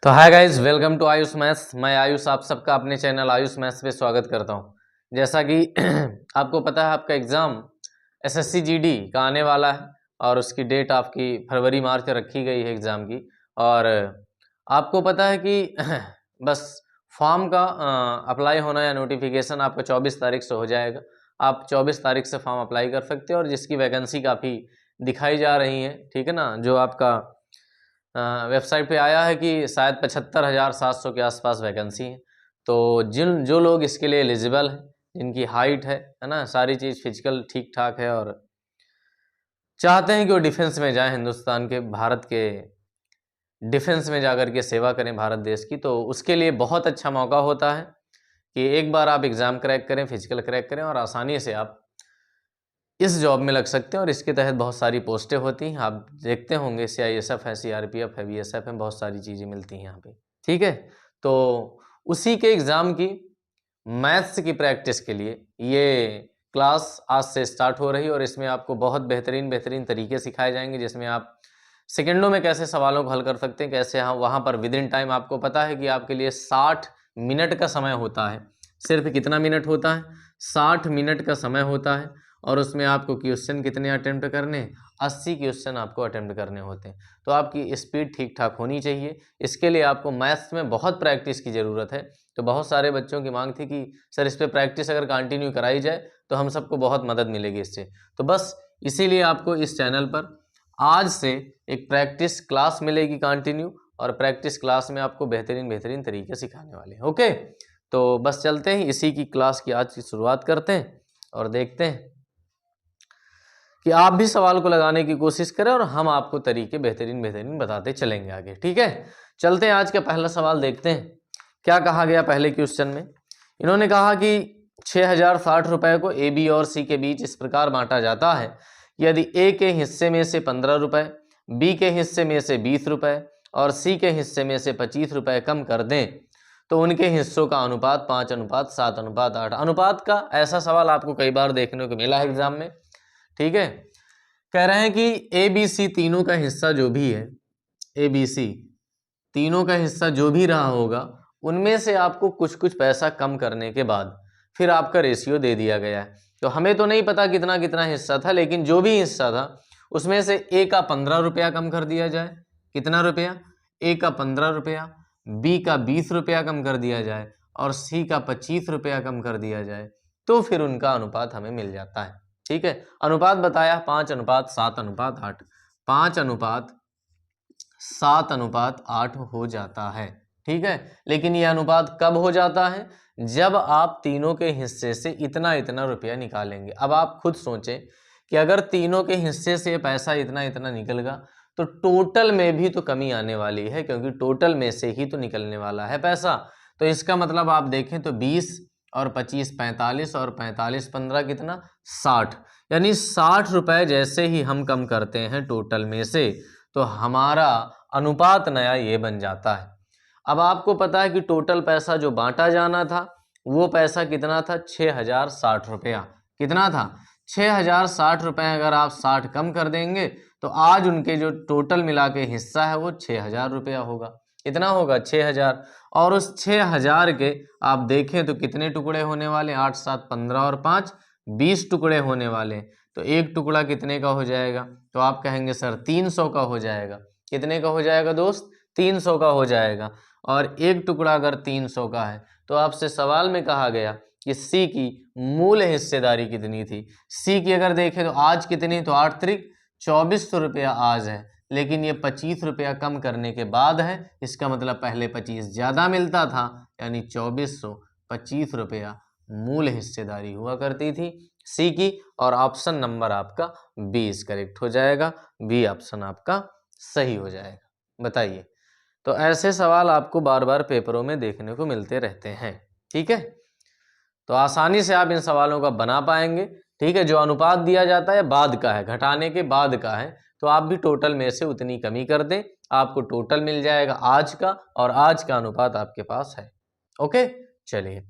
तो hi guys, welcome to Ayush maths. मैं आयुष आप सबका अपने चैनल आयुष मैथ्स पे स्वागत करता हूं। जैसा कि आपको पता है, आपका एग्ज़ाम एसएससी जीडी का आने वाला है और उसकी डेट आपकी फरवरी मार्च रखी गई है एग्ज़ाम की। और आपको पता है कि बस फॉर्म का अप्लाई होना या नोटिफिकेशन आपका 24 तारीख से हो जाएगा। आप 24 तारीख से फॉर्म अप्लाई कर सकते हो और जिसकी वैकेंसी काफ़ी दिखाई जा रही है, ठीक है ना। जो आपका वेबसाइट पे आया है कि शायद 75,700 के आसपास वैकेंसी है। तो जो लोग इसके लिए एलिजिबल हैं, जिनकी हाइट है ना, सारी चीज़ फिजिकल ठीक ठाक है और चाहते हैं कि वो डिफेंस में जाएं, हिंदुस्तान के, भारत के डिफेंस में जाकर के सेवा करें भारत देश की, तो उसके लिए बहुत अच्छा मौका होता है कि एक बार आप एग्ज़ाम क्रैक करें, फिजिकल क्रैक करें और आसानी से आप इस जॉब में लग सकते हैं। और इसके तहत बहुत सारी पोस्टें होती हैं, आप देखते होंगे, सीआईएसएफ है, सीआरपीएफ है, बीएसएफ है, बहुत सारी चीज़ें मिलती हैं यहाँ पे, ठीक है। तो उसी के एग्ज़ाम की मैथ्स की प्रैक्टिस के लिए ये क्लास आज से स्टार्ट हो रही है और इसमें आपको बहुत बेहतरीन तरीके सिखाए जाएंगे, जिसमें आप सेकंडों में कैसे सवालों को हल कर सकते हैं, कैसे हाँ वहाँ पर विद इन टाइम। आपको पता है कि आपके लिए 60 मिनट का समय होता है। सिर्फ कितना मिनट होता है? 60 मिनट का समय होता है और उसमें आपको क्वेश्चन कितने अटेम्प्ट करने? 80 क्वेश्चन आपको अटेम्प्ट करने होते हैं। तो आपकी स्पीड ठीक ठाक होनी चाहिए। इसके लिए आपको मैथ्स में बहुत प्रैक्टिस की ज़रूरत है। तो बहुत सारे बच्चों की मांग थी कि सर इस पर प्रैक्टिस अगर कंटिन्यू कराई जाए तो हम सबको बहुत मदद मिलेगी इससे। तो बस इसीलिए आपको इस चैनल पर आज से एक प्रैक्टिस क्लास मिलेगी कंटिन्यू, और प्रैक्टिस क्लास में आपको बेहतरीन तरीके सिखाने वाले हैं। ओके, तो बस चलते हैं, इसी की क्लास की आज की शुरुआत करते हैं और देखते हैं कि आप भी सवाल को लगाने की कोशिश करें और हम आपको तरीके बेहतरीन बताते चलेंगे आगे, ठीक है। चलते हैं, आज का पहला सवाल देखते हैं क्या कहा गया पहले क्वेश्चन में। इन्होंने कहा कि 6,060 रुपए को ए, बी और सी के बीच इस प्रकार बांटा जाता है, यदि ए के हिस्से में से 15 रुपए, बी के हिस्से में से 20 रुपए और सी के हिस्से में से 25 रुपए कम कर दें तो उनके हिस्सों का अनुपात 5:7:8। अनुपात का ऐसा सवाल आपको कई बार देखने को मिला है एग्जाम में, ठीक है। कह रहे हैं कि ए बी सी तीनों का हिस्सा जो भी है, ए बी सी तीनों का हिस्सा जो भी रहा होगा, उनमें से आपको कुछ कुछ पैसा कम करने के बाद फिर आपका रेशियो दे दिया गया है। तो हमें तो नहीं पता कितना कितना हिस्सा था, लेकिन जो भी हिस्सा था उसमें से ए का 15 रुपया कम कर दिया जाए। कितना रुपया? ए का 15 रुपया, बी का 20 रुपया कम कर दिया जाए और सी का 25 रुपया कम कर दिया जाए, तो फिर उनका अनुपात हमें मिल जाता है, ठीक है। अनुपात बताया 5:7:8, 5:7:8 हो जाता है, ठीक है। लेकिन यह अनुपात कब हो जाता है? जब आप तीनों के हिस्से से इतना इतना रुपया निकालेंगे। अब आप खुद सोचें कि अगर तीनों के हिस्से से पैसा इतना इतना निकलेगा तो टोटल में भी तो कमी आने वाली है, क्योंकि टोटल में से ही तो निकलने वाला है पैसा। तो इसका मतलब आप देखें तो 20 और 25 45 और 45 15 कितना? 60। यानी 60 रुपए जैसे ही हम कम करते हैं टोटल में से, तो हमारा अनुपात नया ये बन जाता है। अब आपको पता है कि टोटल पैसा जो बांटा जाना था वो पैसा कितना था? 6,060 रुपया। कितना था? 6,060 रुपये। अगर आप 60 कम कर देंगे तो आज उनके जो टोटल मिला के हिस्सा है वो 6,000 रुपया होगा। कितना होगा? 6,000। और उस 6,000 के आप देखें तो कितने टुकड़े होने वाले? 8 7 15 और 5 20 टुकड़े होने वाले। तो एक टुकड़ा कितने का हो जाएगा? तो आप कहेंगे सर 300 का हो जाएगा। कितने का हो जाएगा दोस्त? 300 का हो जाएगा। और एक टुकड़ा अगर 300 का है तो आपसे सवाल में कहा गया कि सी की मूल हिस्सेदारी कितनी थी। सी की अगर देखें तो आज कितनी? तो 8 त्रिक 2400 रुपया आज है, लेकिन ये 25 रुपया कम करने के बाद है। इसका मतलब पहले 25 ज़्यादा मिलता था, यानी 2425 रुपया मूल हिस्सेदारी हुआ करती थी सी की। और ऑप्शन नंबर आपका 20 करेक्ट हो जाएगा। बी ऑप्शन आपका सही हो जाएगा। बताइए। तो ऐसे सवाल आपको बार बार पेपरों में देखने को मिलते रहते हैं, ठीक है। तो आसानी से आप इन सवालों का बना पाएंगे, ठीक है। जो अनुपात दिया जाता है बाद का है, घटाने के बाद का है, तो आप भी टोटल में से उतनी कमी कर दें, आपको टोटल मिल जाएगा आज का, और आज का अनुपात आपके पास है। ओके, चलिए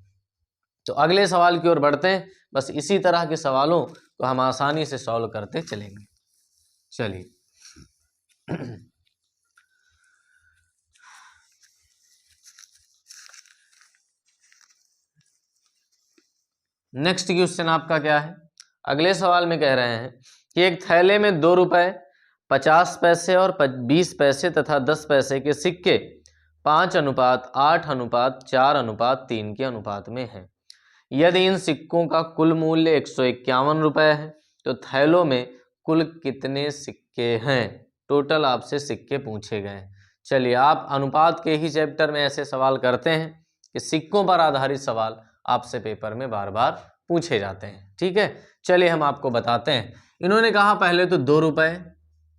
तो अगले सवाल की ओर बढ़ते हैं। बस इसी तरह के सवालों को हम आसानी से सॉल्व करते चलेंगे। चलिए नेक्स्ट क्वेश्चन आपका क्या है, अगले सवाल में कह रहे हैं कि एक थैले में 2 रुपए 50 पैसे और 20 पैसे तथा 10 पैसे के सिक्के 5:8:4:3 के अनुपात में हैं। यदि इन सिक्कों का कुल मूल्य 151 रुपये है तो थैलों में कुल कितने सिक्के हैं। टोटल आपसे सिक्के पूछे गए हैं। चलिए, आप अनुपात के ही चैप्टर में ऐसे सवाल करते हैं कि सिक्कों पर आधारित सवाल आपसे पेपर में बार बार पूछे जाते हैं। ठीक है, चलिए हम आपको बताते हैं। इन्होंने कहा पहले तो 2 रुपये,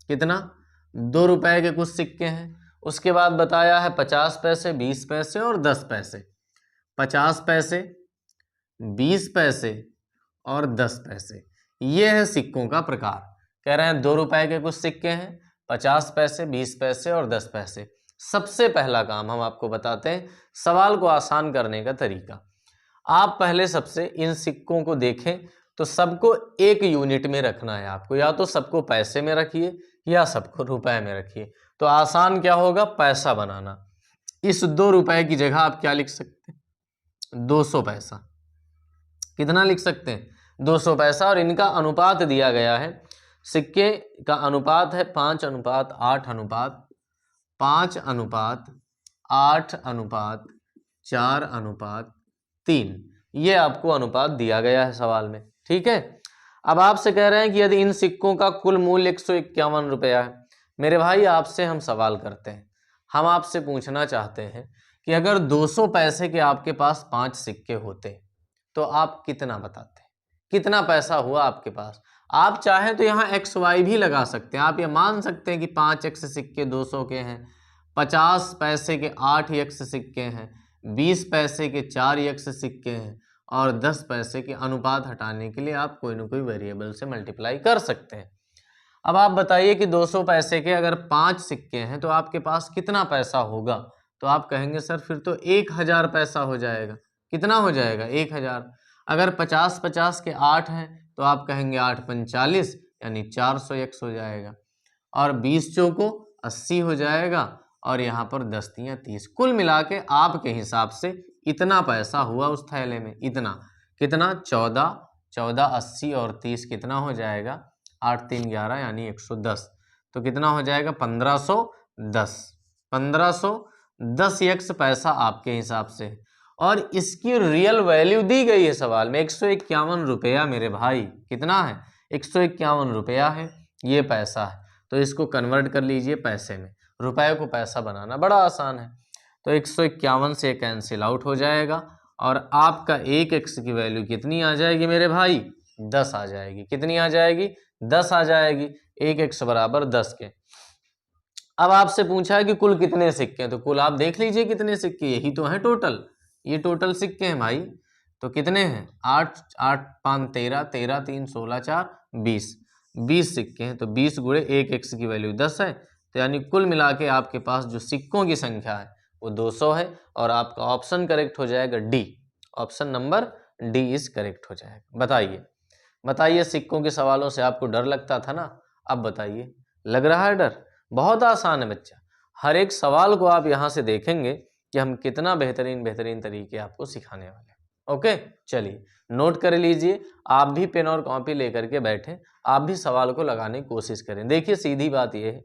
कितना, 2 रुपये के कुछ सिक्के हैं। उसके बाद बताया है 50 पैसे, 20 पैसे और 10 पैसे। 50 पैसे, 20 पैसे और 10 पैसे, ये है सिक्कों का प्रकार। कह रहे हैं 2 रुपए के कुछ सिक्के हैं, 50 पैसे, 20 पैसे और 10 पैसे। सबसे पहला काम हम आपको बताते हैं सवाल को आसान करने का तरीका। आप पहले सबसे इन सिक्कों को देखें तो सबको एक यूनिट में रखना है आपको, या तो सबको पैसे में रखिए या सबको रुपए में रखिए। तो आसान क्या होगा, पैसा बनाना। इस 2 रुपए की जगह आप क्या लिख सकते हैं, 200 पैसा। कितना लिख सकते हैं, 200 पैसा। और इनका अनुपात दिया गया है, सिक्के का अनुपात है 5:8:4:3। ये आपको अनुपात दिया गया है सवाल में। ठीक है, अब आपसे कह रहे हैं कि यदि इन सिक्कों का कुल मूल्य 151 रुपया है। मेरे भाई, आपसे हम सवाल करते हैं, हम आपसे पूछना चाहते हैं कि अगर 200 पैसे के आपके पास 5 सिक्के होते तो आप कितना बताते, कितना पैसा हुआ आपके पास। आप चाहें तो यहाँ XY भी लगा सकते हैं। आप ये मान सकते हैं कि 5x सिक्के 200 के हैं, 50 पैसे के 8x सिक्के हैं, 20 पैसे के 4x सिक्के हैं और 10 पैसे के अनुपात हटाने के लिए आप कोई ना कोई वेरिएबल से मल्टीप्लाई कर सकते हैं। अब आप बताइए कि 200 पैसे के अगर 5 सिक्के हैं तो आपके पास कितना पैसा होगा। तो आप कहेंगे सर फिर तो 1000 पैसा हो जाएगा। कितना हो जाएगा, 1000। अगर 50 के 8 हैं तो आप कहेंगे 8 45 यानी 400x हो जाएगा। और 20 चौको 80 हो जाएगा और यहाँ पर 10 तियां 30। कुल मिला के आपके हिसाब से इतना पैसा हुआ उस थैले में। इतना कितना, 14 80 और 30 कितना हो जाएगा, 8 3 11 यानी 110। तो कितना हो जाएगा, 1510x पैसा आपके हिसाब से। और इसकी रियल वैल्यू दी गई है सवाल में 151 रुपया। मेरे भाई कितना है, 151 रुपया है, ये पैसा है। तो इसको कन्वर्ट कर लीजिए पैसे में। रुपए को पैसा बनाना बड़ा आसान है। तो 151 से कैंसिल आउट हो जाएगा और आपका 1x की वैल्यू कितनी आ जाएगी मेरे भाई, 10 आ जाएगी। कितनी आ जाएगी, 10 आ जाएगी। 1x बराबर 10 के। अब आपसे पूछा है कि कुल कितने सिक्के हैं, तो कुल आप देख लीजिए कितने सिक्के, यही तो है टोटल। ये टोटल सिक्के हैं भाई। तो कितने हैं, 8 8 5 13 13 3 16 4 20 सिक्के हैं। तो 20 गुणे 1x की वैल्यू 10 है। तो यानी कुल मिला के आपके पास जो सिक्कों की संख्या है वो 200 है। और आपका ऑप्शन करेक्ट हो जाएगा D. Option number D is correct हो जाएगा। बताइए सिक्कों के सवालों से आपको डर लगता था ना, अब बताइए लग रहा है डर। बहुत आसान है बच्चा। हर एक सवाल को आप यहाँ से देखेंगे कि हम कितना बेहतरीन तरीके आपको सिखाने वाले हैं। ओके, चलिए नोट कर लीजिए। आप भी पेन और कॉपी लेकर के बैठे, आप भी सवाल को लगाने की कोशिश करें। देखिए सीधी बात यह है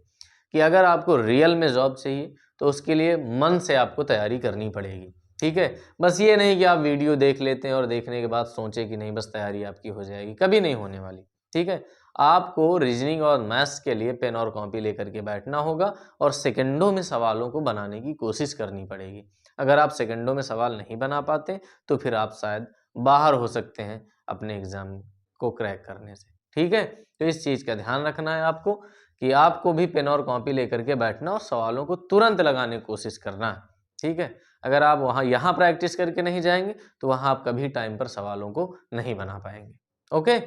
कि अगर आपको रियल में जॉब चाहिए तो उसके लिए मन से आपको तैयारी करनी पड़ेगी। ठीक है, बस ये नहीं कि आप वीडियो देख लेते हैं और देखने के बाद सोचें कि नहीं बस तैयारी आपकी हो जाएगी, कभी नहीं होने वाली। ठीक है, आपको रीजनिंग और मैथ्स के लिए पेन और कॉपी लेकर के बैठना होगा और सेकंडों में सवालों को बनाने की कोशिश करनी पड़ेगी। अगर आप सेकंडों में सवाल नहीं बना पाते तो फिर आप शायद बाहर हो सकते हैं अपने एग्जाम को क्रैक करने से। ठीक है, तो इस चीज़ का ध्यान रखना है आपको कि आपको भी पेन और कॉपी लेकर के बैठना और सवालों को तुरंत लगाने की कोशिश करना है। ठीक है, अगर आप यहाँ प्रैक्टिस करके नहीं जाएंगे तो वहाँ आप कभी टाइम पर सवालों को नहीं बना पाएंगे। ओके,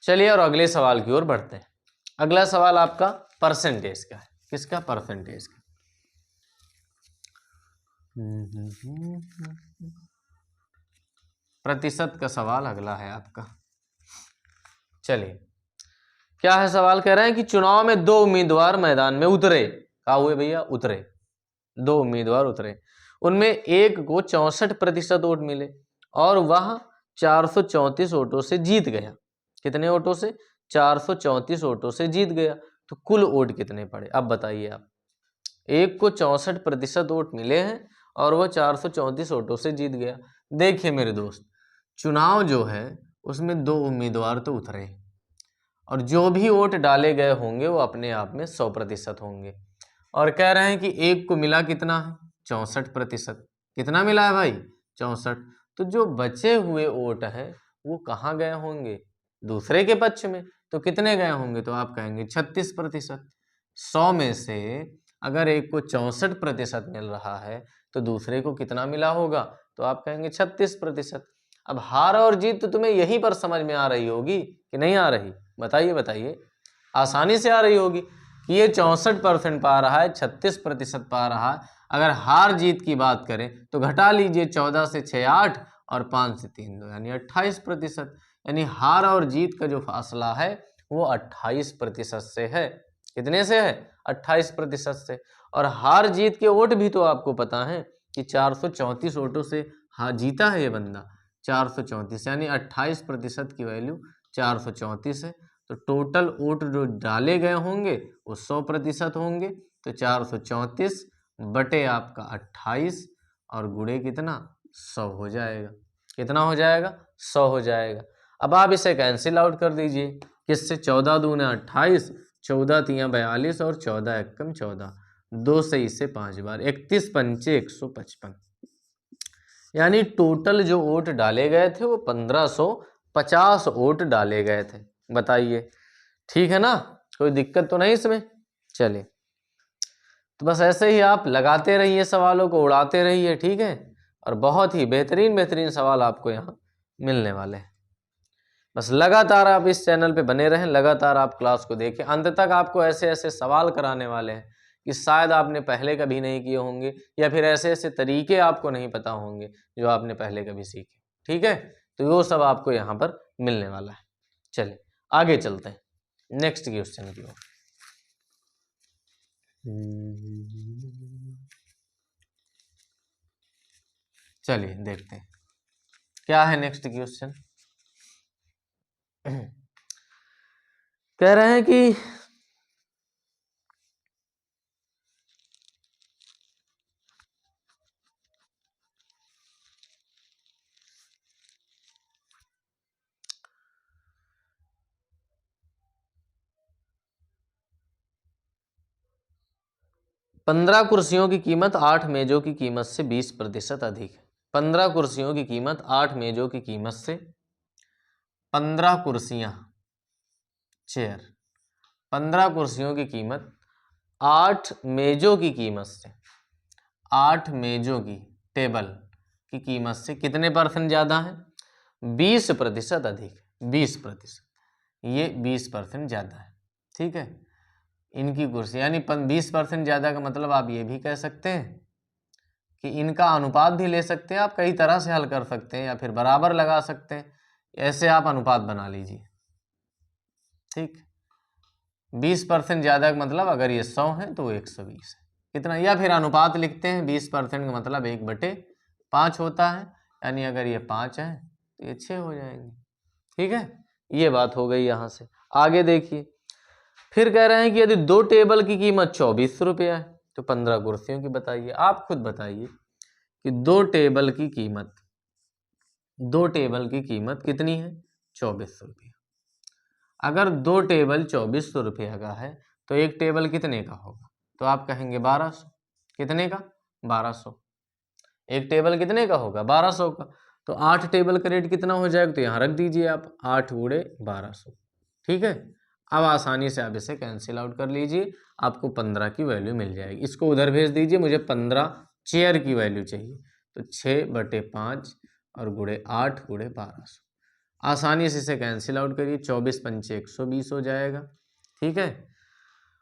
चलिए और अगले सवाल की ओर बढ़ते हैं। अगला सवाल आपका परसेंटेज का है। किसका, परसेंटेज का। प्रतिशत का सवाल अगला है आपका। चलिए क्या है सवाल, कह रहे हैं कि चुनाव में 2 उम्मीदवार मैदान में उतरे। क्या हुए भैया, उतरे। 2 उम्मीदवार उतरे, उनमें एक को 64% वोट मिले और वह 434 वोटों से जीत गया। कितने वोटों से? 434 वोटों से जीत गया। तो कुल वोट कितने पड़े अब बताइए आप। एक को 64% वोट मिले हैं और वह 434 वोटों से जीत गया। देखिए मेरे दोस्त, चुनाव जो है उसमें दो उम्मीदवार तो उतरे और जो भी वोट डाले गए होंगे वो अपने आप में 100% होंगे। और कह रहे हैं कि एक को मिला कितना है? 64%। कितना मिला है भाई? 64। तो जो बचे हुए वोट हैं वो कहाँ गए होंगे? दूसरे के पक्ष में। तो कितने गए होंगे? तो आप कहेंगे 36%। 100 में से अगर एक को 64% मिल रहा है तो दूसरे को कितना मिला होगा? तो आप कहेंगे 36%। अब हार और जीत तो तुम्हें यहीं पर समझ में आ रही होगी कि नहीं आ रही? बताइए बताइए। आसानी से आ रही होगी कि ये 64% पा रहा है, 36% पा रहा है। अगर हार जीत की बात करें तो घटा लीजिए, 14 से 6 8 और 5 से 3 2 यानी 28%। यानी हार और जीत का जो फासला है वो 28% से है। कितने से है? 28% से। और हार जीत के वोट भी तो आपको पता है कि 434 वोटों से हाँ जीता है ये बंदा। 434 यानी 28% की वैल्यू 434 है। तो टोटल वोट जो डाले गए होंगे वो 100% होंगे। तो 434 बटे आपका 28 और गुणे कितना? 100 हो जाएगा। कितना हो जाएगा? 100 हो जाएगा। अब आप इसे कैंसिल आउट कर दीजिए। किससे? 14 दूने 28, 14 तियाँ 42 और 14 एकम 14। 2 से इसे 5 बार, 31 पंचे 155। यानी टोटल जो वोट डाले गए थे वो 1550 वोट डाले गए थे। बताइए ठीक है ना? कोई दिक्कत तो नहीं इसमें? चलिए, तो बस ऐसे ही आप लगाते रहिए, सवालों को उड़ाते रहिए, ठीक है। और बहुत ही बेहतरीन बेहतरीन सवाल आपको यहाँ मिलने वाले हैं। बस लगातार आप इस चैनल पे बने रहें, लगातार आप क्लास को देखें। अंत तक आपको ऐसे ऐसे सवाल कराने वाले हैं कि शायद आपने पहले कभी नहीं किए होंगे या फिर ऐसे ऐसे तरीके आपको नहीं पता होंगे जो आपने पहले कभी सीखे, ठीक है। तो वो सब आपको यहाँ पर मिलने वाला है। चलिए आगे चलते हैं नेक्स्ट क्वेश्चन की ओर। चलिए देखते हैं क्या है नेक्स्ट क्वेश्चन। कह रहे हैं कि पंद्रह कुर्सियों की कीमत 8 मेजों की कीमत से 20% अधिक है। 15 कुर्सियों की कीमत 8 मेजों की कीमत से, 15 कुर्सियां चेयर, 15 कुर्सियों की कीमत 8 मेजों की कीमत से, 8 मेजों की टेबल की कीमत से कितने % ज़्यादा है? 20% अधिक। 20%, ये 20% ज़्यादा है, ठीक है। इनकी कुर्सी यानी 20% ज़्यादा का मतलब आप ये भी कह सकते हैं कि इनका अनुपात भी ले सकते हैं आप, कई तरह से हल कर सकते हैं या फिर बराबर लगा सकते हैं। ऐसे आप अनुपात बना लीजिए, ठीक। 20% ज़्यादा का मतलब अगर ये 100 है तो 120 है, कितना, या फिर अनुपात लिखते हैं 20% का मतलब 1/5 होता है। यानी अगर ये 5 है तो ये 6 हो जाएंगे, ठीक है। ये बात हो गई। यहाँ से आगे देखिए, फिर कह रहे हैं कि यदि 2 टेबल की कीमत 24 रुपया है तो 15 कुर्सियों की बताइए। आप खुद बताइए कि 2 टेबल की कीमत, 2 टेबल की कीमत कितनी है? 24 रुपया। अगर 2 टेबल 2400 रुपया का है तो एक टेबल कितने का होगा? तो आप कहेंगे 1200। कितने का? 1200। एक टेबल कितने का होगा? 1200 का। तो 8 टेबल का रेट कितना हो जाएगा? तो यहाँ रख दीजिए आप 8 गुणे 1200, ठीक है। अब आसानी से आप इसे कैंसिल आउट कर लीजिए, आपको 15 की वैल्यू मिल जाएगी। इसको उधर भेज दीजिए, मुझे 15 चेयर की वैल्यू चाहिए। तो 6/5 और गुणे 8 गुणे 1200। आसानी से इसे कैंसिल आउट करिए, 24 पंचे 120 हो जाएगा, ठीक है।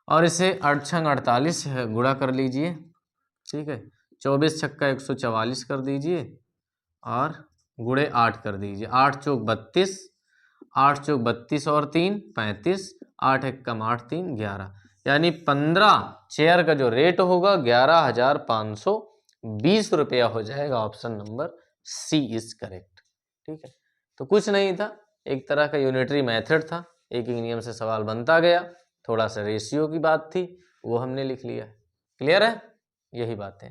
और इसे 8 छंग 48 गुणा कर लीजिए, ठीक है। 24 छक्का 144 कर दीजिए और गुणे 8 कर दीजिए। 8 चौक 32, 8 चौक 32 और 3 35, 8 एकम 8 3 11। यानी 15 चेयर का जो रेट होगा 11,520 रुपया हो जाएगा। Option number C is correct, ठीक है। तो कुछ नहीं था, एक तरह का यूनिटरी मेथड था, एक ही नियम से सवाल बनता गया, थोड़ा सा रेशियो की बात थी, वो हमने लिख लिया। क्लियर है? यही बातें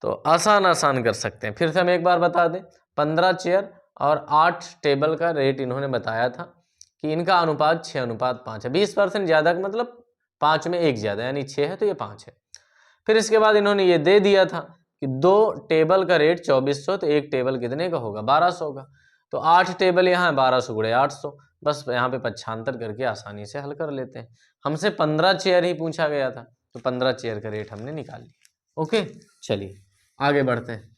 तो आसान आसान कर सकते हैं। फिर से हम एक बार बता दें, 15 चेयर और 8 टेबल का रेट इन्होंने बताया था कि इनका अनुपात 6:5 है। 20% ज़्यादा का मतलब 5 में 1 ज़्यादा, यानी 6 है तो ये 5 है। फिर इसके बाद इन्होंने ये दे दिया था कि 2 टेबल का रेट 2400, तो एक टेबल कितने का होगा? 1200 का। तो 8 टेबल यहाँ है, 1200 गुणे 800, बस यहाँ पे पक्षांतर करके आसानी से हल कर लेते हैं। हमसे 15 चेयर ही पूछा गया था, तो 15 चेयर का रेट हमने निकाल लिया। ओके, चलिए आगे बढ़ते हैं।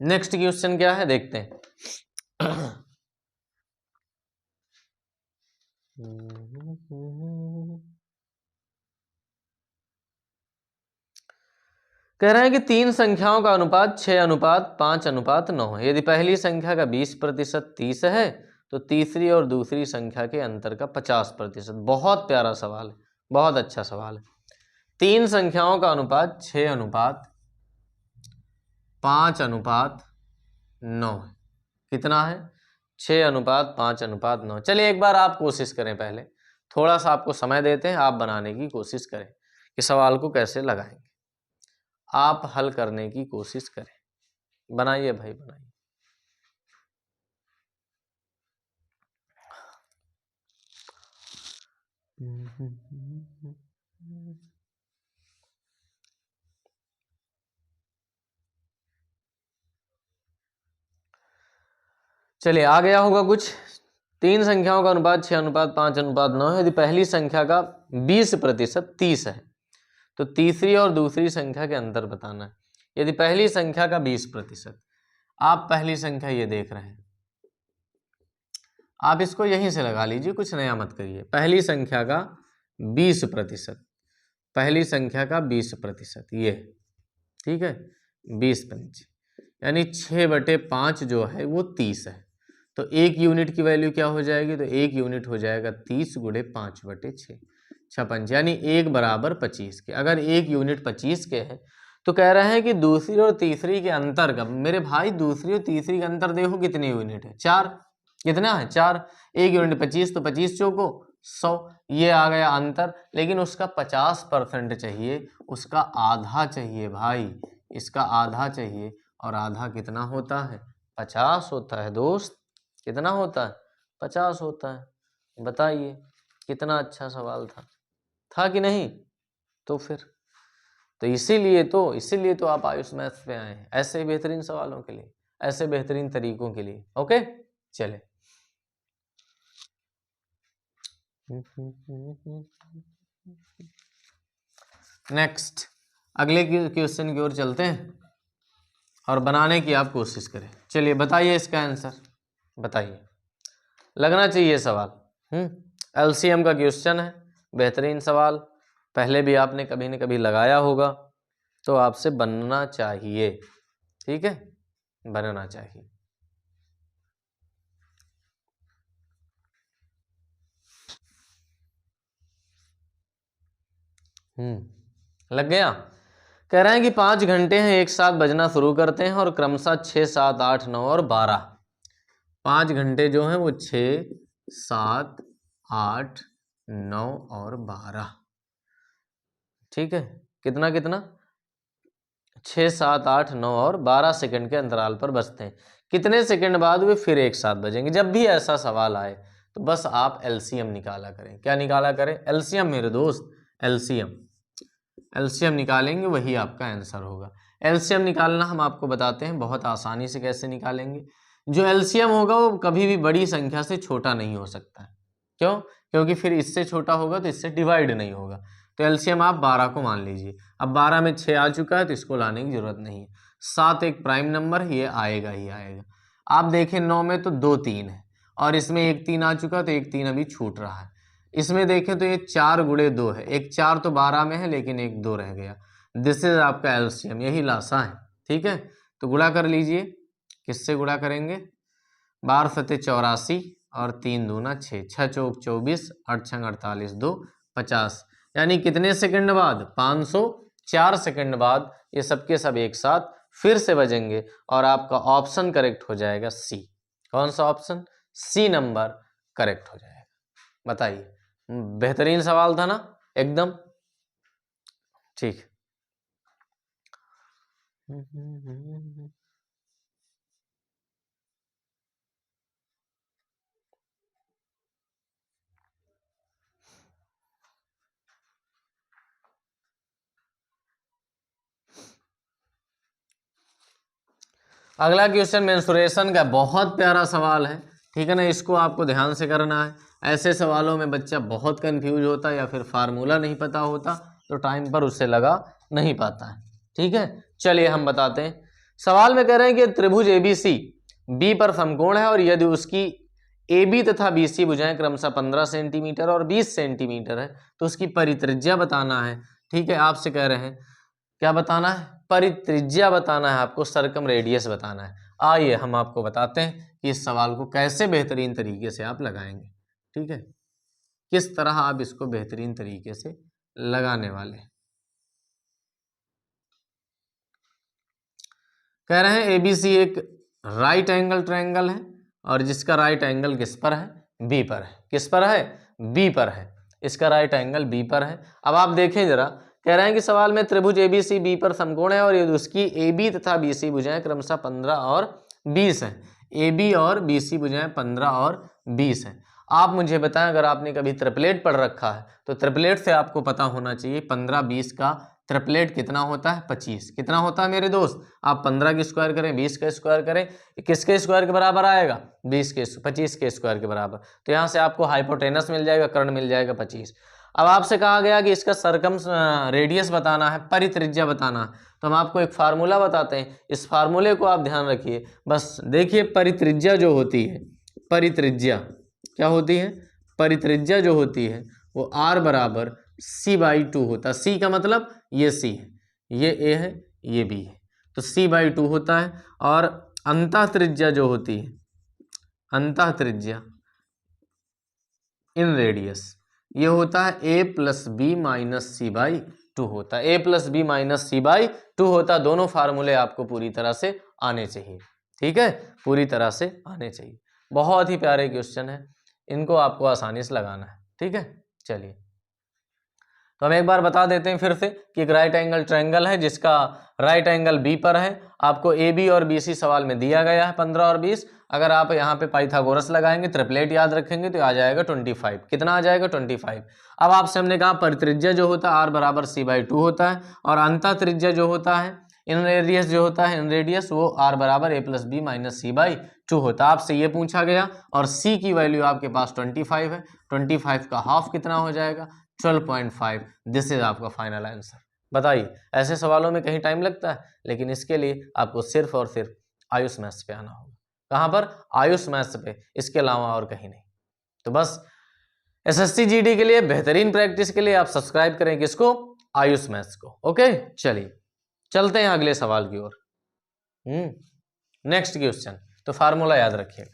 नेक्स्ट क्वेश्चन क्या है देखते हैं। कह रहे हैं कि 3 संख्याओं का अनुपात 6:5:9 है। यदि पहली संख्या का 20% 30 है, तो तीसरी और दूसरी संख्या के अंतर का 50%। बहुत प्यारा सवाल है, बहुत अच्छा सवाल है। 3 संख्याओं का अनुपात 6:5:9 है। कितना है? 6:5:9। चलिए एक बार आप कोशिश करें, पहले थोड़ा सा आपको समय देते हैं, आप बनाने की कोशिश करें कि सवाल को कैसे लगाएंगे। आप हल करने की कोशिश करें, बनाइए भाई बनाइए। चलिए आ गया होगा कुछ। 3 संख्याओं का अनुपात 6:5:9 है। यदि पहली संख्या का 20% 30 है, तो तीसरी और दूसरी संख्या के अंतर बताना है। यदि पहली संख्या का 20%, आप पहली संख्या ये देख रहे हैं, आप इसको यहीं से लगा लीजिए, कुछ नया मत करिए। पहली संख्या का 20%, पहली संख्या का 20%, ये ठीक है, 20×5 यानी 6/5 जो है वो 30 है। तो 1 यूनिट की वैल्यू क्या हो जाएगी? तो 1 यूनिट हो जाएगा 30 × 5/6, 56, यानी 1 = 25 के। अगर 1 यूनिट 25 के है, तो कह रहे हैं कि दूसरी और तीसरी के अंतर का, मेरे भाई दूसरी और तीसरी का अंतर देखो कितने यूनिट है? 4। कितना है? 4। 1 यूनिट 25, तो 25 चौको 100, ये आ गया अंतर। लेकिन उसका 50% चाहिए, उसका आधा चाहिए भाई, इसका आधा चाहिए। और आधा कितना होता है? 50 होता है दोस्त। कितना होता है? 50 होता है। बताइए कितना अच्छा सवाल था कि नहीं? तो फिर तो इसीलिए तो आप आयुष मैथ्स पे आए हैं, ऐसे बेहतरीन सवालों के लिए, ऐसे बेहतरीन तरीकों के लिए। ओके, चले नेक्स्ट, अगले क्वेश्चन की ओर चलते हैं और बनाने की आप कोशिश करें। चलिए बताइए इसका आंसर, बताइए, लगना चाहिए सवाल। एलसीएम का क्वेश्चन है, बेहतरीन सवाल, पहले भी आपने कभी न कभी लगाया होगा, तो आपसे बनना चाहिए। ठीक है, बनना चाहिए। लग गया? कह रहे हैं कि 5 घंटे हैं, एक साथ बजना शुरू करते हैं और क्रमशः 6, 7, 8, 9 और 12। 5 घंटे जो हैं वो 6, 7, 8, 9 और 12। ठीक है, कितना कितना? 6, 7, 8, 9 और 12 सेकंड के अंतराल पर बजते हैं। कितने सेकंड बाद वे फिर एक साथ बजेंगे? जब भी ऐसा सवाल आए तो बस आप एलसीएम निकाला करें। क्या निकाला करें? एलसीएम मेरे दोस्त, एलसीएम। एलसीएम निकालेंगे, वही आपका आंसर होगा। एलसीएम निकालना हम आपको बताते हैं बहुत आसानी से कैसे निकालेंगे। जो एलसीएम होगा वो कभी भी बड़ी संख्या से छोटा नहीं हो सकता है। क्यों? क्योंकि फिर इससे छोटा होगा तो इससे डिवाइड नहीं होगा। तो एलसीएम आप 12 को मान लीजिए। अब 12 में 6 आ चुका है तो इसको लाने की जरूरत नहीं है। 7 एक प्राइम नंबर है, ये आएगा ही आएगा। आप देखें 9 में तो 2 3 है और इसमें 1 3 आ चुका, तो 1 3 अभी छूट रहा है। इसमें देखें तो ये 4 × 2 है, एक 4 तो 12 में है लेकिन एक 2 रह गया। दिस इज आपका एलसीएम, यही लासा है। ठीक है, तो गुणा कर लीजिए। किससे गुणा करेंगे? 12 सते 84 और 3 दूना 6, 6 चौक 24, 8 छंग 48, 2 50, यानी कितने सेकंड बाद? 4 सेकंड बाद ये सबके सब एक साथ फिर से बजेंगे और आपका ऑप्शन करेक्ट हो जाएगा सी। कौन सा ऑप्शन? सी नंबर करेक्ट हो जाएगा। बताइए, बेहतरीन सवाल था ना एकदम। ठीक। अगला क्वेश्चन मेंसुरेशन का, बहुत प्यारा सवाल है, ठीक है ना। इसको आपको ध्यान से करना है। ऐसे सवालों में बच्चा बहुत कंफ्यूज होता है या फिर फार्मूला नहीं पता होता तो टाइम पर उससे लगा नहीं पाता है, ठीक है। चलिए हम बताते हैं। सवाल में कह रहे हैं कि त्रिभुज ABC बी पर समकोण है और यदि उसकी AB तथा BC भुजाएं क्रमशः 15 सेंटीमीटर और 20 सेंटीमीटर है तो उसकी परित्रिज्या बताना है, ठीक है। आपसे कह रहे हैं क्या बताना है? परित्रिज्या बताना है आपको, सरकम रेडियस बताना है। आइए हम आपको बताते हैं कि इस सवाल को कैसे बेहतरीन तरीके से आप लगाएंगे, ठीक है। किस तरह आप इसको बेहतरीन तरीके से लगाने वाले। कह रहे हैं ABC एक राइट एंगल ट्रायंगल है और जिसका राइट एंगल किस पर है? बी पर है। किस पर है? बी पर है। इसका राइट एंगल बी पर है। अब आप देखें जरा, कह रहे हैं कि सवाल में त्रिभुज ABC बी पर समकोण है और उसकी AB तथा BC भुजाएं क्रमशः 15 और 20 है। AB और BC भुजाएं 15 और 20 है। आप मुझे बताएं, अगर आपने कभी ट्रिपलेट पढ़ रखा है तो ट्रिपलेट से आपको पता होना चाहिए 15-20 का ट्रिपलेट कितना होता है? 25। कितना होता है मेरे दोस्त? आप 15 की स्क्वायर करें, 20 का स्क्वायर करें, किसके स्क्वायर के बराबर आएगा? 25 के स्क्वायर के बराबर। तो यहाँ से आपको हाइपोटेनस मिल जाएगा, कर्ण मिल जाएगा 25। अब आपसे कहा गया कि इसका सरकम रेडियस बताना है, परित्रिज्या बताना है, तो हम आपको एक फार्मूला बताते हैं। इस फार्मूले को आप ध्यान रखिए। बस देखिए, परित्रिज्या जो होती है, परित्रिज्या क्या होती है? परित्रिज्या जो होती है वो R बराबर C/2 होता है। C का मतलब ये C है, ये A है, ये B है, तो C/2 होता है। और अंतः त्रिज्या जो होती है, अंतः त्रिज्या इन रेडियस, ये होता है A+B - C/2 होता है। A+B - C/2 होता है। दोनों फार्मूले आपको पूरी तरह से आने चाहिए, ठीक है, पूरी तरह से आने चाहिए। बहुत ही प्यारे क्वेश्चन है, इनको आपको आसानी से लगाना है, ठीक है। चलिए तो हम एक बार बता देते हैं फिर से कि एक राइट एंगल ट्रायंगल है जिसका राइट एंगल बी पर है। आपको AB और BC सवाल में दिया गया है 15 और 20। अगर आप यहाँ पे पाइथागोरस लगाएंगे, ट्रिपलेट याद रखेंगे तो आ जाएगा 25। कितना आ जाएगा? 25। अब आपसे हमने कहा परित्रिज्या जो होता है R बराबर C/2 होता है और अंतः त्रिज्या जो होता है, इन रेडियस जो होता है, इन रेडियस वो R बराबर A+B - C/2 होता है। आपसे ये पूछा गया और C की वैल्यू आपके पास 25 है। 25 का हाफ कितना हो जाएगा? 12.5। दिस इज आपका फाइनल आंसर। बताइए, ऐसे सवालों में कहीं टाइम लगता है, लेकिन इसके लिए आपको सिर्फ और सिर्फ आयुष मैथ्स पे आना होगा। कहाँ पर? आयुष मैथ्स पे, इसके अलावा और कहीं नहीं। तो बस SSC GD के लिए बेहतरीन प्रैक्टिस के लिए आप सब्सक्राइब करें किसको? आयुष मैथ्स को। ओके, चलिए चलते हैं अगले सवाल की ओर। नेक्स्ट क्वेश्चन, तो फार्मूला याद रखिएगा।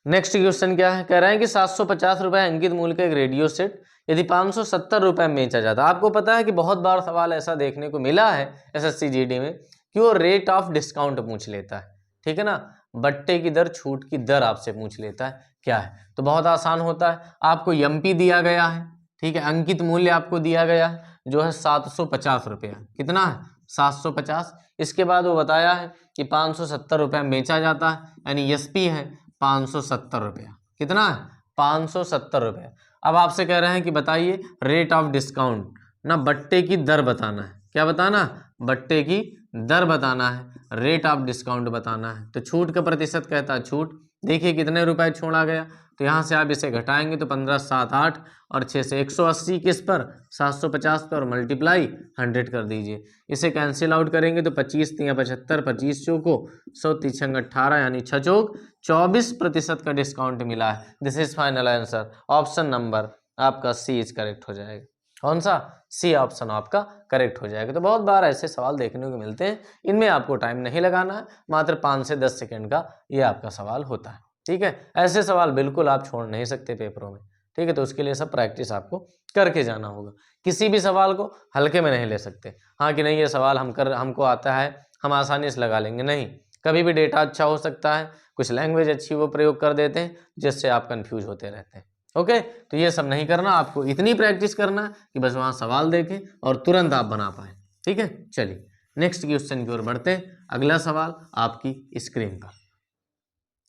नेक्स्ट क्वेश्चन क्या है? कह रहे हैं कि 750 रुपए अंकित मूल्य का एक रेडियो सेट यदि 570 रुपए में बेचा जाता है। आपको पता है कि बहुत बार सवाल ऐसा देखने को मिला है SSC GD में कि वो रेट ऑफ डिस्काउंट पूछ लेता है, ठीक है ना। बट्टे की दर, छूट की दर आपसे पूछ लेता है क्या है। तो बहुत आसान होता है, आपको MP दिया गया है, ठीक है, अंकित मूल्य आपको दिया गया है जो है 750 रुपया। कितना है? 750। इसके बाद वो बताया है कि 570 रुपये में बेचा जाता है, यानी SP है 570 रुपया। कितना है? 570 रुपया। अब आपसे कह रहे हैं कि बताइए रेट ऑफ डिस्काउंट ना, बट्टे की दर बताना है। क्या बताना? बट्टे की दर बताना है, रेट ऑफ डिस्काउंट बताना है। तो छूट का प्रतिशत कहता है छूट। देखिए कितने रुपए छोड़ा गया, तो यहाँ से आप इसे घटाएंगे तो 15 7 8 और 6 से 180 किस पर? 750 पर, और मल्टीप्लाई 100 कर दीजिए। इसे कैंसिल आउट करेंगे तो 25 × 75, 25 चौको 100, 3 18, यानी 6 चौक 24% का डिस्काउंट मिला है। This is final answer. Option number आपका C इज करेक्ट हो जाएगा। कौन सा? सी ऑप्शन आपका करेक्ट हो जाएगा। तो बहुत बार ऐसे सवाल देखने को मिलते हैं, इनमें आपको टाइम नहीं लगाना है, मात्र 5 से 10 सेकंड का ये आपका सवाल होता है। ठीक है, ऐसे सवाल बिल्कुल आप छोड़ नहीं सकते पेपरों में। ठीक है, तो उसके लिए सब प्रैक्टिस आपको करके जाना होगा। किसी भी सवाल को हल्के में नहीं ले सकते, हाँ कि नहीं ये सवाल हमको आता है, हम आसानी से लगा लेंगे, नहीं। कभी भी डेटा अच्छा हो सकता है, कुछ लैंग्वेज अच्छी वो प्रयोग कर देते हैं जिससे आप कंफ्यूज होते रहते हैं। ओके, तो ये सब नहीं करना, आपको इतनी प्रैक्टिस करना है कि बस वहाँ सवाल देखें और तुरंत आप बना पाए। ठीक है, चलिए नेक्स्ट क्वेश्चन की ओर बढ़ते हैं। अगला सवाल आपकी स्क्रीन पर।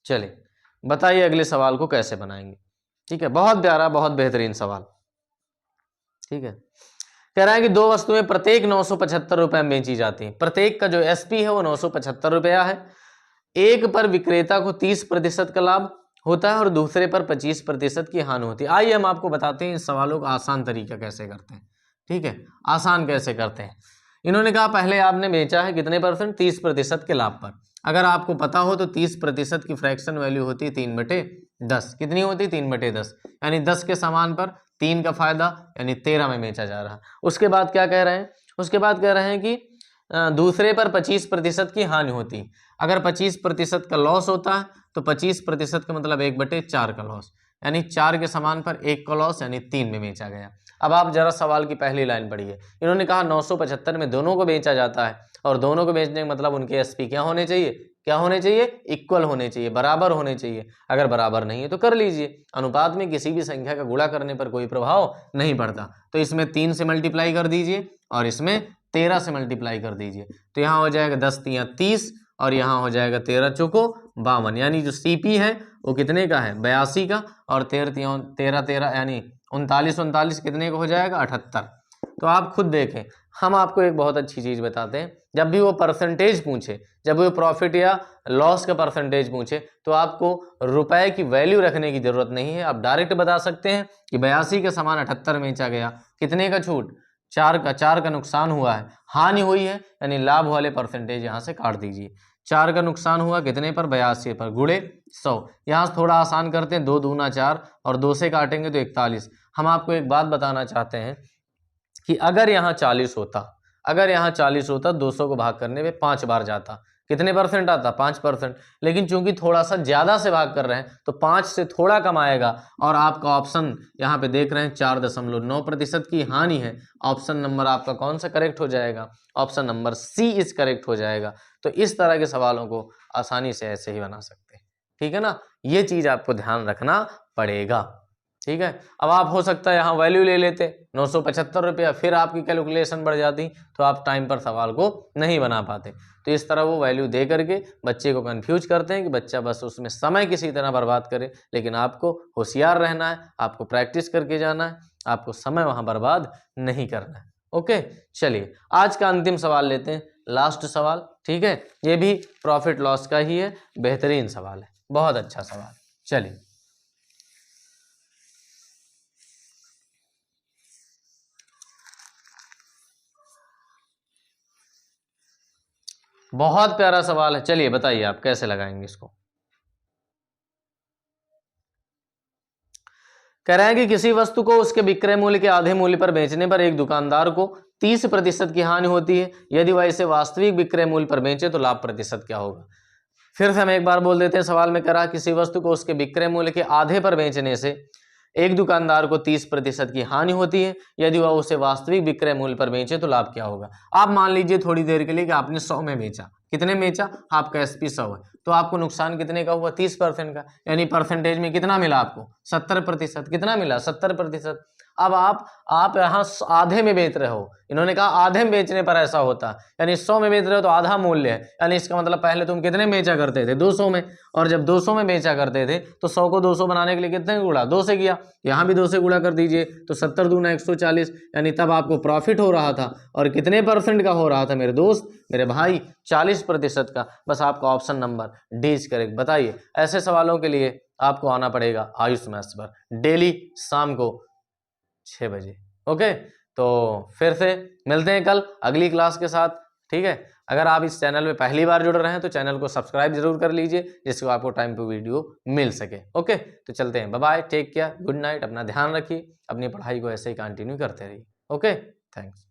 चलिए बताइए अगले सवाल को कैसे बनाएंगे। ठीक है, बहुत प्यारा, बहुत बेहतरीन सवाल। ठीक है, कह रहा है कि दो वस्तुएं प्रत्येक 975 रुपए में बेची जाती हैं। प्रत्येक का जो एसपी है वो 975 रुपया है। एक पर विक्रेता को 30% का लाभ होता है और दूसरे पर 25% की हानि होती है। आइए हम आपको बताते हैं इस सवालों का आसान तरीका कैसे करते हैं। ठीक है, आसान कैसे करते हैं। इन्होंने कहा पहले आपने बेचा है कितने परसेंट? 30% के लाभ पर। अगर आपको पता हो तो 30% की फ्रैक्शन वैल्यू होती है 3/10। कितनी होती है? 3/10, यानी 10 के सामान पर 3 का फायदा, यानी 13 में बेचा जा रहा है। उसके बाद क्या कह रहे हैं? उसके बाद कह रहे हैं कि दूसरे पर 25% की हानि होती है। अगर 25% का लॉस होता है तो 25% का मतलब 1/4 का लॉस, यानी 4 के सामान पर 1 का लॉस, यानी 3 में बेचा गया। अब आप जरा सवाल की पहली लाइन पढ़िए। इन्होंने कहा 975 में दोनों को बेचा जाता है, और दोनों को बेचने का मतलब उनके एसपी क्या होने चाहिए? क्या होने चाहिए? इक्वल होने चाहिए, बराबर होने चाहिए। अगर बराबर नहीं है तो कर लीजिए। अनुपात में किसी भी संख्या का गुणा करने पर कोई प्रभाव नहीं पड़ता। तो इसमें 3 से मल्टीप्लाई कर दीजिए और इसमें 13 से मल्टीप्लाई कर दीजिए। तो यहाँ हो जाएगा 10 तियां 30 और यहाँ हो जाएगा 13 चौको 52, यानी जो सीपी है वो कितने का है? 82 का, और 13 यानी 39 कितने का हो जाएगा? 78। तो आप खुद देखें, हम आपको एक बहुत अच्छी चीज़ बताते हैं। जब भी वो परसेंटेज पूछे, जब वो प्रॉफिट या लॉस का परसेंटेज पूछे, तो आपको रुपए की वैल्यू रखने की जरूरत नहीं है। आप डायरेक्ट बता सकते हैं कि 82 के सामान 78 में बेचा गया। कितने का छूट? 4 का नुकसान हुआ है, हानि हुई है, यानी लाभ वाले परसेंटेज यहाँ से काट दीजिए। 4 का नुकसान हुआ कितने पर? 82 पर, गुणे 100। यहाँ से थोड़ा आसान करते हैं, 2 दूना 4 और 2 से काटेंगे तो 41। हम आपको एक बात बताना चाहते हैं कि अगर यहाँ 40 होता, अगर यहाँ 40 होता, 200 को भाग करने में 5 बार जाता, कितने परसेंट आता? 5%। लेकिन चूंकि थोड़ा सा ज्यादा से भाग कर रहे हैं तो 5 से थोड़ा कम आएगा, और आपका ऑप्शन यहाँ पे देख रहे हैं 4.9% की हानि है। ऑप्शन नंबर आपका कौन सा करेक्ट हो जाएगा? Option number C is correct हो जाएगा। तो इस तरह के सवालों को आसानी से ऐसे ही बना सकते हैं। ठीक है ना, ये चीज आपको ध्यान रखना पड़ेगा। ठीक है, अब आप हो सकता है यहाँ वैल्यू ले लेते 975 रुपया, फिर आपकी कैलकुलेशन बढ़ जाती तो आप टाइम पर सवाल को नहीं बना पाते। तो इस तरह वो वैल्यू दे करके बच्चे को कंफ्यूज करते हैं कि बच्चा बस उसमें समय किसी तरह बर्बाद करे। लेकिन आपको होशियार रहना है, आपको प्रैक्टिस करके जाना है, आपको समय वहाँ बर्बाद नहीं करना है। ओके, चलिए आज का अंतिम सवाल लेते हैं, लास्ट सवाल। ठीक है, ये भी प्रॉफिट लॉस का ही है, बेहतरीन सवाल है, बहुत अच्छा सवाल। चलिए बहुत प्यारा सवाल है। चलिए बताइए आप कैसे लगाएंगे इसको। कह रहे हैं कि किसी वस्तु को उसके विक्रय मूल्य के आधे मूल्य पर बेचने पर एक दुकानदार को 30% की हानि होती है। यदि वह इसे वास्तविक विक्रय मूल्य पर बेचे तो लाभ प्रतिशत क्या होगा? फिर से हम एक बार बोल देते हैं। सवाल में कह रहा है किसी वस्तु को उसके विक्रय मूल्य के आधे पर बेचने से एक दुकानदार को 30% की हानि होती है। यदि वह उसे वास्तविक विक्रय मूल्य पर बेचे तो लाभ क्या होगा? आप मान लीजिए थोड़ी देर के लिए कि आपने 100 में बेचा। कितने बेचा? आपका एसपी 100 है, तो आपको नुकसान कितने का हुआ? 30% का, यानी परसेंटेज में कितना मिला आपको? 70%। कितना मिला? 70%। अब आप यहाँ आधे में बेच रहे हो। इन्होंने कहा आधे में बेचने पर ऐसा होता, यानी 100 में बेच रहे हो तो आधा मूल्य है, यानी इसका मतलब पहले तुम कितने में बेचा करते थे? 200 में, और जब 200 में बेचा करते थे तो 100 को 200 बनाने के लिए कितने गुणा? 2 से किया। यहाँ भी 2 से गुणा कर दीजिए तो 70 दूना 140, यानी तब आपको प्रॉफिट हो रहा था। और कितने परसेंट का हो रहा था मेरे दोस्त, मेरे भाई? 40% का। बस आपका option number D is correct. बताइए, ऐसे सवालों के लिए आपको आना पड़ेगा आयुष मैथ्स पर डेली शाम को 6 बजे। ओके, तो फिर से मिलते हैं कल अगली क्लास के साथ। ठीक है, अगर आप इस चैनल में पहली बार जुड़ रहे हैं तो चैनल को सब्सक्राइब जरूर कर लीजिए, जिससे आपको टाइम पे वीडियो मिल सके। ओके, तो चलते हैं, bye bye, take care, good night, अपना ध्यान रखिए, अपनी पढ़ाई को ऐसे ही कंटिन्यू करते रहिए। Okay, thanks.